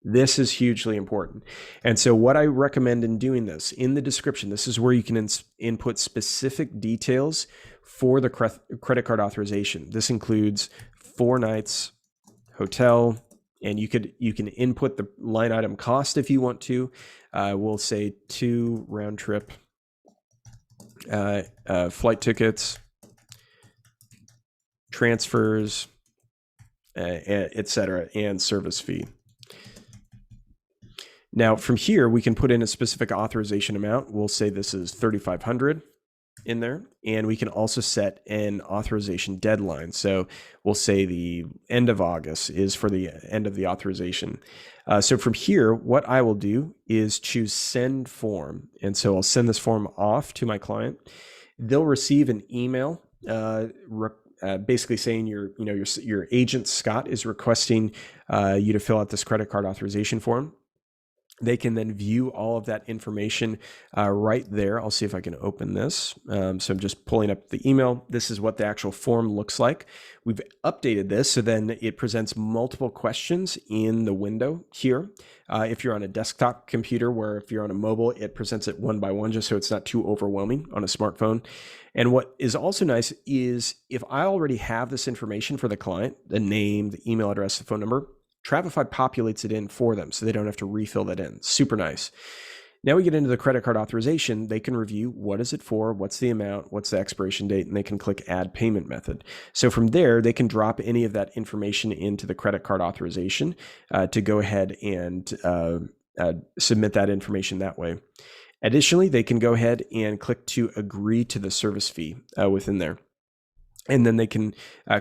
This is hugely important. And so what I recommend in doing this, in the description, this is where you can input specific details for the credit card authorization. This includes 4 nights, hotel, and you can input the line item cost if you want to. We'll say 2 round trip flight tickets, transfers, etc., and service fee. Now from here, we can put in a specific authorization amount. We'll say this is $3,500 in there, and we can also set an authorization deadline. So we'll say the end of August is for the end of the authorization. So from here, what I will do is choose send form. And so I'll send this form off to my client. They'll receive an email basically saying your agent, Scott, is requesting you to fill out this credit card authorization form. They can then view all of that information right there. I'll see if I can open this. So I'm just pulling up the email. This is what the actual form looks like. We've updated this so then it presents multiple questions in the window here. If you're on a desktop computer, where if you're on a mobile, it presents it one by one just so it's not too overwhelming on a smartphone. And what is also nice is if I already have this information for the client, the name, the email address, the phone number, Travefy populates it in for them so they don't have to refill that in. Super nice. Now we get into the credit card authorization. They can review what is it for, what's the amount, what's the expiration date, and they can click add payment method. So from there, they can drop any of that information into the credit card authorization to go ahead and submit that information that way. Additionally, they can go ahead and click to agree to the service fee within there. And then they can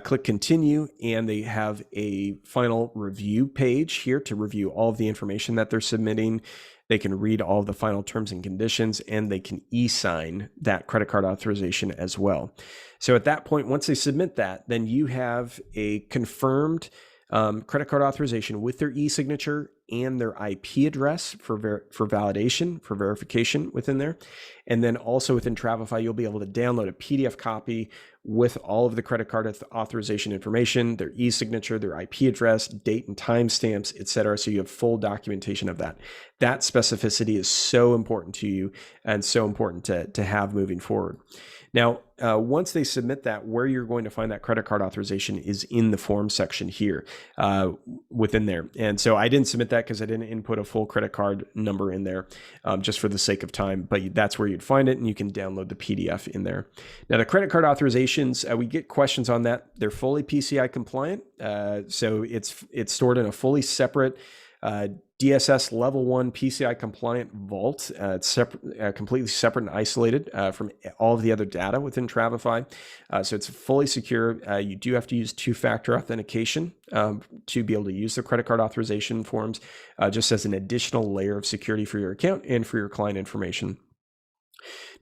click continue, and they have a final review page here to review all of the information that they're submitting. They can read all of the final terms and conditions, and they can e-sign that credit card authorization as well. So at that point, once they submit that, then you have a confirmed credit card authorization with their e-signature and their IP address for validation, for verification within there. And then also within Travefy, you'll be able to download a PDF copy with all of the credit card authorization information, their e-signature, their IP address, date and time stamps, et cetera. So you have full documentation of that. That specificity is so important to you and so important to have moving forward. Now, once they submit that, where you're going to find that credit card authorization is in the form section here within there. And so I didn't submit that because I didn't input a full credit card number in there just for the sake of time, but that's where you'd find it, and you can download the PDF in there. Now, the credit card authorizations, we get questions on that. They're fully PCI compliant. So it's stored in a fully separate DSS level 1 PCI compliant vault. It's separate, completely separate and isolated from all of the other data within Travefy. So it's fully secure. You do have to use two-factor authentication to be able to use the credit card authorization forms, just as an additional layer of security for your account and for your client information.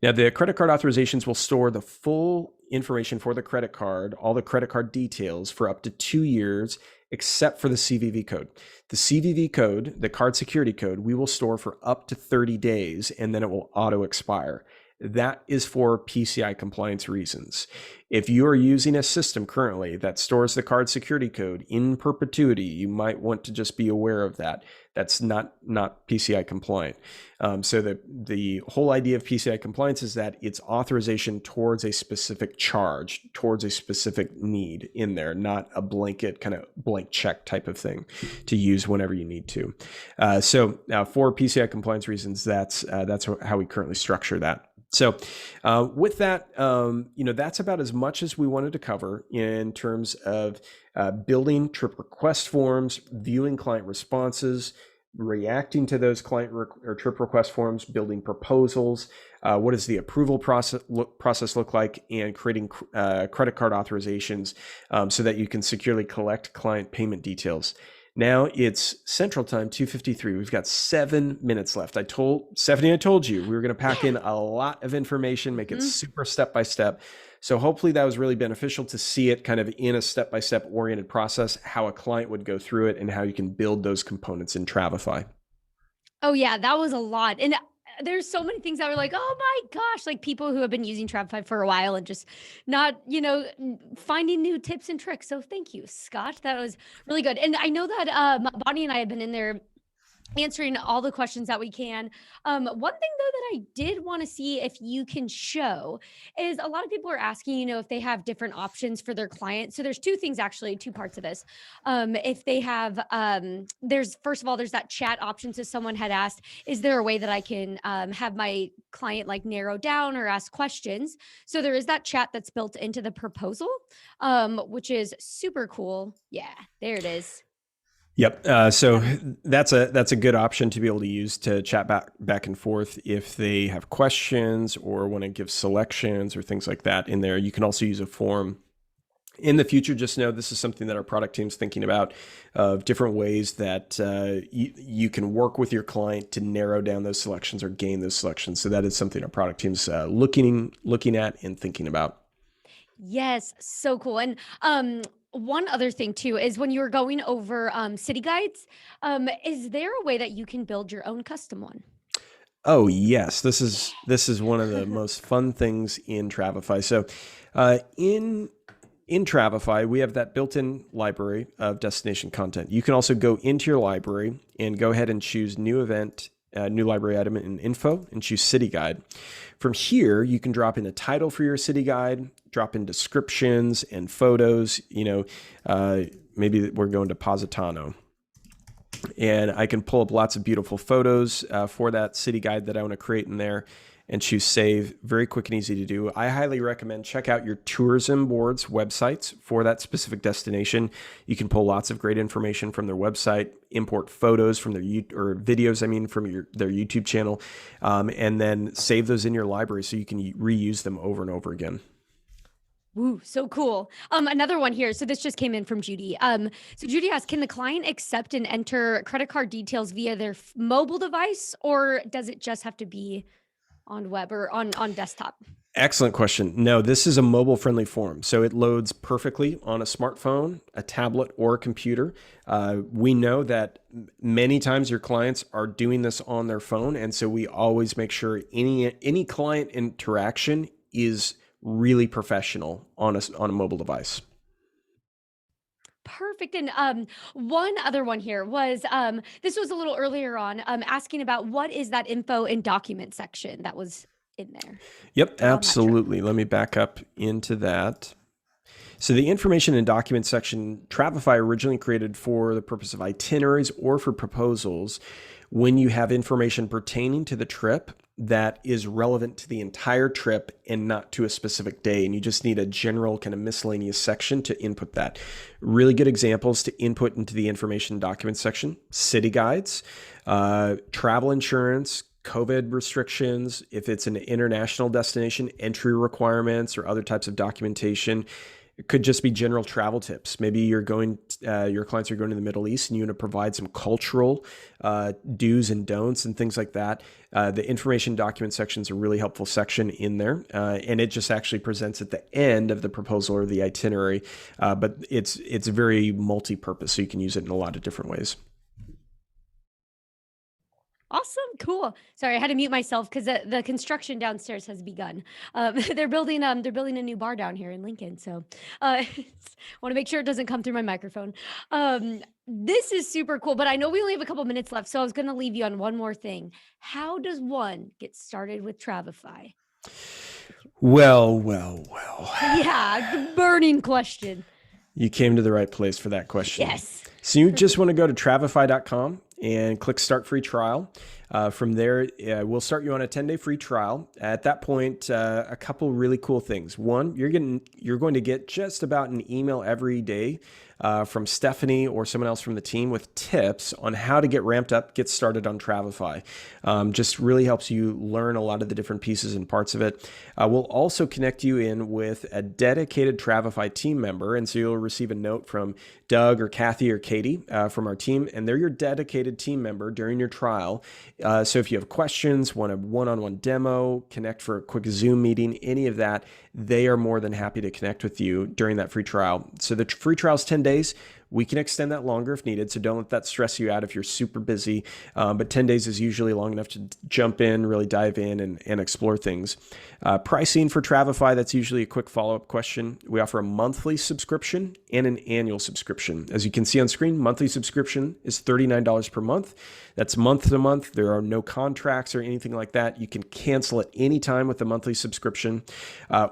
Now, the credit card authorizations will store the full information for the credit card, all the credit card details for up to 2 years, except for the CVV code. The CVV code, the card security code, we will store for up to 30 days, and then it will auto expire. That is for PCI compliance reasons. If you are using a system currently that stores the card security code in perpetuity, you might want to just be aware of that. That's not PCI compliant. So the whole idea of PCI compliance is that it's authorization towards a specific charge, towards a specific need in there, not a blanket kind of blank check type of thing to use whenever you need to. So for PCI compliance reasons, that's how we currently structure that. So with that, that's about as much as we wanted to cover in terms of building trip request forms, viewing client responses, reacting to those client or trip request forms, building proposals, what does the approval process look like, and creating credit card authorizations so that you can securely collect client payment details. Now it's Central Time, 2:53. We've got 7 minutes left. I told you we were going to pack in a lot of information, make it super step-by-step. So hopefully that was really beneficial to see it kind of in a step-by-step oriented process, how a client would go through it and how you can build those components in Travefy. Oh yeah, that was a lot. And there's so many things that were like, oh my gosh, like people who have been using Travefy for a while and just not, finding new tips and tricks. So thank you, Scott. That was really good. And I know that Bonnie and I have been in there answering all the questions that we can. One thing though that I did want to see if you can show is a lot of people are asking, if they have different options for their clients. So there's two things, actually, two parts of this. If they have, there's that chat option. So someone had asked, is there a way that I can have my client like narrow down or ask questions? So there is that chat that's built into the proposal, which is super cool. Yeah, there it is. Yep. So that's a good option to be able to use to chat back and forth if they have questions or want to give selections or things like that in there. You can also use a form. In the future, just know this is something that our product team's thinking about, of different ways that you can work with your client to narrow down those selections or gain those selections. So that is something our product team's looking at and thinking about. Yes, so cool. And one other thing too is when you're going over city guides, is there a way that you can build your own custom one? Oh yes, this is one of the most fun things in Travefy. So in Travefy, we have that built-in library of destination content. You can also go into your library and go ahead and choose new event, new library item in info, and choose city guide. From here, you can drop in a title for your city guide, drop in descriptions and photos. Maybe we're going to Positano. and I can pull up lots of beautiful photos for that city guide that I want to create in there and choose save. Very quick and easy to do. I highly recommend check out your tourism board's websites for that specific destination. You can pull lots of great information from their website, import photos from their or videos, from their YouTube channel, and then save those in your library so you can reuse them over and over again. Woo, so cool. Another one here. So this just came in from Judy. So Judy asked, can the client accept and enter credit card details via their mobile device, or does it just have to be on web or on desktop? Excellent question. No, this is a mobile friendly form. So it loads perfectly on a smartphone, a tablet, or a computer. We know that many times your clients are doing this on their phone. And so we always make sure any client interaction is really professional on a mobile device. Perfect. And one other one here was this was a little earlier on, asking about what is that info and document section that was in there. Yep, absolutely. Let me back up into that. So the information and document section, Travefy originally created for the purpose of itineraries or for proposals when you have information pertaining to the trip that is relevant to the entire trip and not to a specific day. And you just need a general kind of miscellaneous section to input that. Really good examples to input into the information document section: city guides, travel insurance, COVID restrictions, if it's an international destination, entry requirements or other types of documentation. It could just be general travel tips. Maybe your clients are going to the Middle East and you want to provide some cultural do's and don'ts and things like that. The information document section is a really helpful section in there. And it just actually presents at the end of the proposal or the itinerary. But it's very multi-purpose, so you can use it in a lot of different ways. Awesome. Cool. Sorry, I had to mute myself because the construction downstairs has begun. They're building a new bar down here in Lincoln. So want to make sure it doesn't come through my microphone. This is super cool, but I know we only have a couple minutes left. So I was going to leave you on one more thing. How does one get started with Travefy? Well. Yeah, burning question. You came to the right place for that question. Yes. So you just want to go to travefy.com and click Start Free Trial. From there, we'll start you on a 10-day free trial. At that point, a couple really cool things. One, you're going to get just about an email every day from Stephanie or someone else from the team with tips on how to get ramped up, get started on Travefy. Just really helps you learn a lot of the different pieces and parts of it. We'll also connect you in with a dedicated Travefy team member. And so you'll receive a note from Doug or Kathy or Katie from our team, and they're your dedicated team member during your trial. So if you have questions, want a one-on-one demo, connect for a quick Zoom meeting, any of that, they are more than happy to connect with you during that free trial. So the free trial is 10 days. We can extend that longer if needed, so don't let that stress you out if you're super busy. But 10 days is usually long enough to jump in, really dive in and explore things. Pricing for Travefy, that's usually a quick follow-up question. We offer a monthly subscription and an annual subscription. As you can see on screen, monthly subscription is $39 per month. That's month to month. There are no contracts or anything like that. You can cancel at any time with the monthly subscription.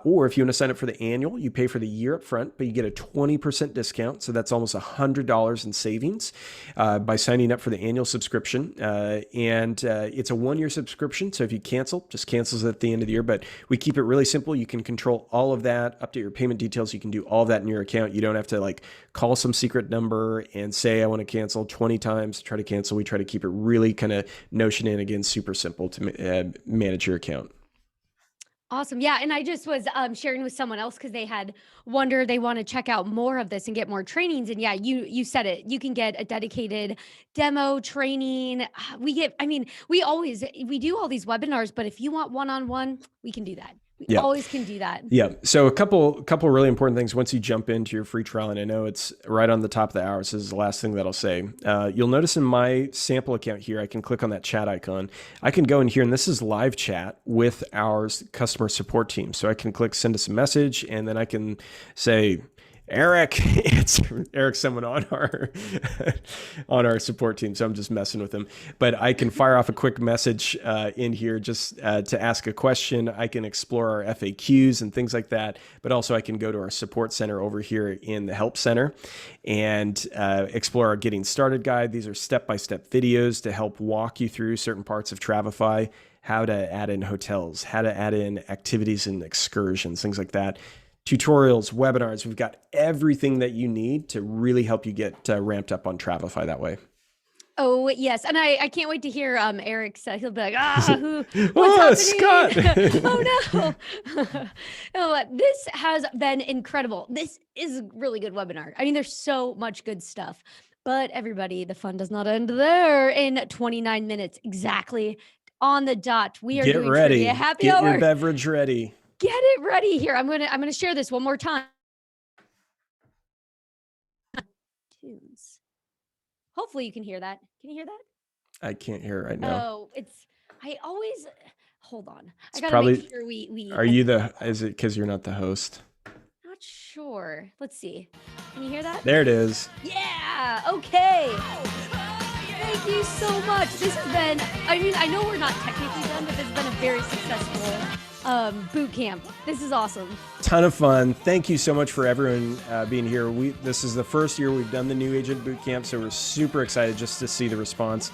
Or if you want to sign up for the annual, you pay for the year up front, but you get a 20% discount. So that's almost $100 in savings by signing up for the annual subscription. And it's a 1-year subscription. So if you cancel, just cancels at the end of the year. But we keep it really simple. You can control all of that, update your payment details. You can do all of that in your account. You don't have to call some secret number and say, I want to cancel 20 times to try to cancel. We try to keep it really kind of no shenanigans, super simple to manage your account. Awesome. Yeah. And I just was sharing with someone else because they had wondered they want to check out more of this and get more trainings. And yeah, you said it. You can get a dedicated demo training. We do all these webinars, but if you want one-on-one, we can do that. We always can do that. Yeah. So a couple really important things once you jump into your free trial, and I know it's right on the top of the hour, so this is the last thing that I'll say. You'll notice in my sample account here, I can click on that chat icon. I can go in here, and this is live chat with our customer support team. So I can click send us a message, and then I can say, Eric, it's Eric, someone on our on our support team. So I'm just messing with him. But I can fire off a quick message in here just to ask a question. I can explore our FAQs and things like that. But also I can go to our support center over here in the help center and explore our getting started guide. These are step-by-step videos to help walk you through certain parts of Travefy, how to add in hotels, how to add in activities and excursions, things like that. Tutorials, webinars, we've got everything that you need to really help you get ramped up on Travefy that way. Oh, yes. And I can't wait to hear Eric's, he'll be like, what's happening? Scott! Oh, no. Oh, this has been incredible. This is a really good webinar. I mean, there's so much good stuff. But everybody, the fun does not end there. In 29 minutes, exactly on the dot, we are doing ready. Trivia Happy Get Hour. your beverage ready. Get it ready here. I'm gonna share this one more time. Tunes. Hopefully you can hear that. Can you hear that? I can't hear it right now. Oh, I always hold on. It's I gotta probably, make sure we Are you is it because you're not the host? Not sure. Let's see. Can you hear that? There it is. Yeah. Okay. Thank you so much. This has been, I mean, I know we're not technically done, but this has been a very successful boot camp. This is awesome. Ton of fun. Thank you so much for everyone being here. This is the first year we've done the new agent boot camp, so we're super excited just to see the response.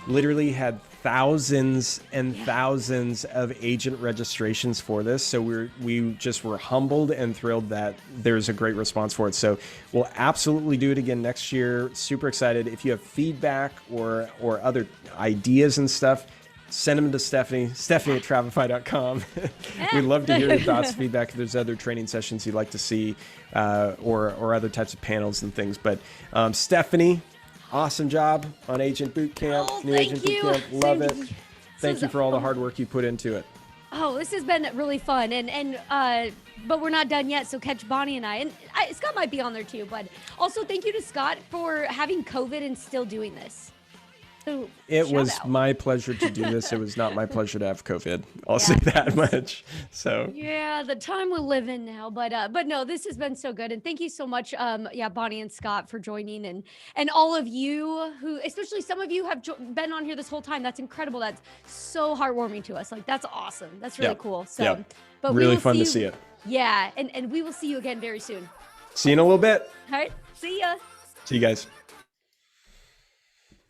Literally had thousands and thousands of agent registrations for this, so we just were humbled and thrilled that there's a great response for it. So we'll absolutely do it again next year. Super excited. If you have feedback or other ideas and stuff, send them to Stephanie at Travefy.com. We'd love to hear your thoughts, feedback. If there's other training sessions you'd like to see or other types of panels and things. But Stephanie, awesome job on Agent Bootcamp, new Agent Bootcamp. Love it. Thank you for all the hard work you put into it. Oh, this has been really fun, but we're not done yet. So catch Bonnie and Scott might be on there too. But also thank you to Scott for having COVID and still doing this. So it was my pleasure to do this. It was not my pleasure to have COVID. I'll say that much. So yeah, the time we live in now. But no, this has been so good, and thank you so much, Bonnie and Scott, for joining, and all of you who, especially some of you, have been on here this whole time. That's incredible. That's so heartwarming to us. Like, that's awesome. That's really cool. So, but really fun to see it. Yeah, and we will see you again very soon. See you in a little bit. All right, see ya. See you guys.